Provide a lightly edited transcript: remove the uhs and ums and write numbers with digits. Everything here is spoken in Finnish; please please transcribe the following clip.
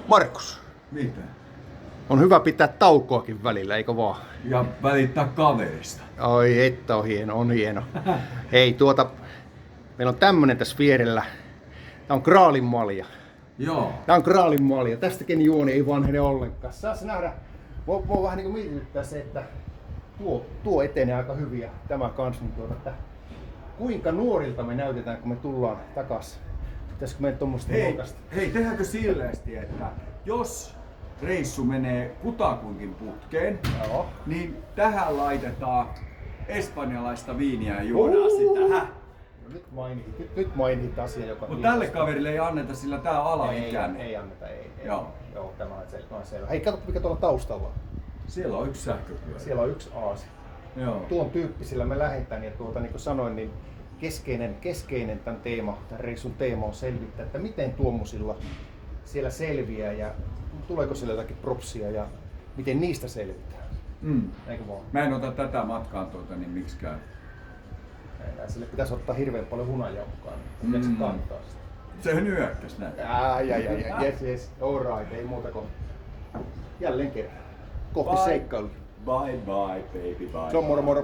Markus, Mitä? on hyvä pitää taukoakin välillä, eikö vaan? Ja välittää kaverista. Oi, että on hieno, on hieno. Hei, meillä on tämmönen tässä vierellä. Tää on Graalin malja. Joo. Tää on Graalin malja. Tästäkin juoni ei vanhene ollenkaan. Saas nähdä, mua vähän niinku mietityttää se, että tuo etenee aika hyvin ja tämä kans, niin että kuinka nuorilta me näytetään, kun me tullaan takas. Pitäisikö meidän tommoista nokasta? Hei, tehdäänkö silleesti, että jos reissu menee kutakuinkin putkeen, Joo. niin tähän laitetaan espanjalaista viiniä ja juodaan sitä. Häh? No, nyt mainit asia, joka... Mutta tälle kaverille ei anneta, sillä tää on alaikäinen. Ei anneta, ei. Joo. Joo, tämä on selvä. Hei, katso mikä tuolla taustalla on. Siellä on yksi sähköpyörä. Siellä on yksi aasi. Joo. Tuon tyyppisillä me lähdetään ja niin kuin sanoin, niin keskeinen tämän reissun teema on selvittää, että miten tuommoisilla siellä selviää ja tuleeko siellä jotakin propsia ja miten niistä selvitään. Eikö vaan? Mä en ota tätä matkaan niin miksikään. Sille pitäisi ottaa hirveän paljon hunajauhkaa, niin se kantaa sitä. Se nyökkäs näin. Yes, alright, ei muuta kuin jälleen kerran. Kohti seikkailu. Bye bye baby bye. Se on moro.